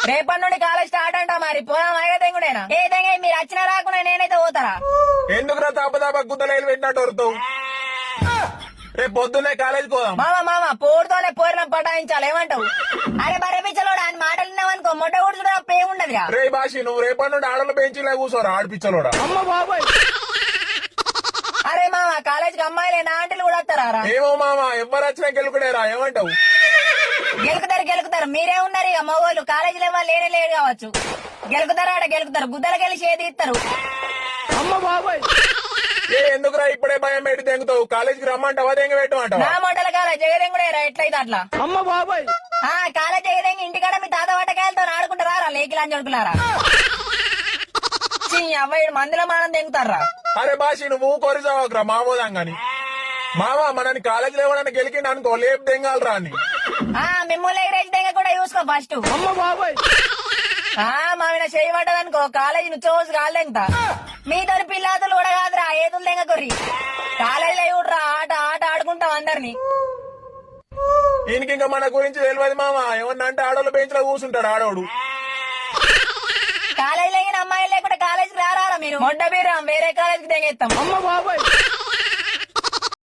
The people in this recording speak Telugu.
రేపటి నుండి కాలేజ్ స్టార్ట్ అంట మరి పోదాం అయితే తెంగుడేనా ఏ తెంగే మీరు వచ్చినా రాకుండా నేనైతే పోతారా ఎందుకురా తప్పదాపా గుద్దలేలు పెట్టినట్టు వరుతావు రేపు పొద్దున్నే కాలేజీకి పోదాం. మామ పోరుతోనే పోరిన పటాయించాలి ఏమంటావు అరే బరే పిచ్చలోడు అని మాటలు విన్నావనుకో మొట్ట కూడా ప్రేమ ఉండదురా రే బాషి నువ్వు రేపటి నుండి ఆడల బెంచీలో కూర్చోరా ఆడిపించలోడా. అరే మామ కాలేజీకి అమ్మాయిలే నా ఆంటీలు కూడా వస్తారా ఏమో మామ ఎవరు వచ్చినా గెలుకుడేరా ఏమంటావు. గెలుకుతారు మీరే ఉన్నారు ఇక మగోళ్ళు కాలేజీలో వాళ్ళు లేనే లేడు కావచ్చు గెలుకుతారు గుద్దలకి వెళ్ళి చేతి ఇస్తారు ఏ ఎందుకురా ఇప్పుడే భయం పెట్టి తెంగుతావు కాలేజీకి రమ్మంటావా దెంగ పెట్టమంటావా. నా మొట్టల కాలేజ్ జగదెంగుడేరా ఎట్లయితే అట్లా కాలేజ్ జగదెంగి ఇంటికాడ మీ తాత వటకాయలతో ఆడుకుంటారా లేకిలా చడుకులారా అవ్వడు మందుల మానం తెంగుతారా. అరే బాషి నువ్వు కొరిసావకురా మామోదాం గాని మామ మనని కాలేజీలో ఎవరైనా గెలికిండి అనుకో లేపు దెంగాలరా అని. మిమ్మల్ని ఎగరేసి దెంగ కూడా చూసుకో ఫస్ట్ మామిన చేయబడ్డది అనుకో కాలేజీ నుంచి రోజు కాలు దెంగతా మీతో పిల్లాతులు కూడా కాదురా ఏదులు దెంగ కొర్రి కాలేజీలో చూడరా ఆట ఆడుకుంటాం అందరినీ. ఈయనకి ఇంకా మన గురించి తెలియదు మామ ఏమన్నా అంటే ఆడోళ్ళ బెంచ్ లో కూర్చుంటాడు ఆడోడు. కాలేజీలో అమ్మాయిలు లేకుండా కాలేజీకి రారా మీరు మొడ్డ బీరం వేరే కాలేజీకి దెంగేస్తాం.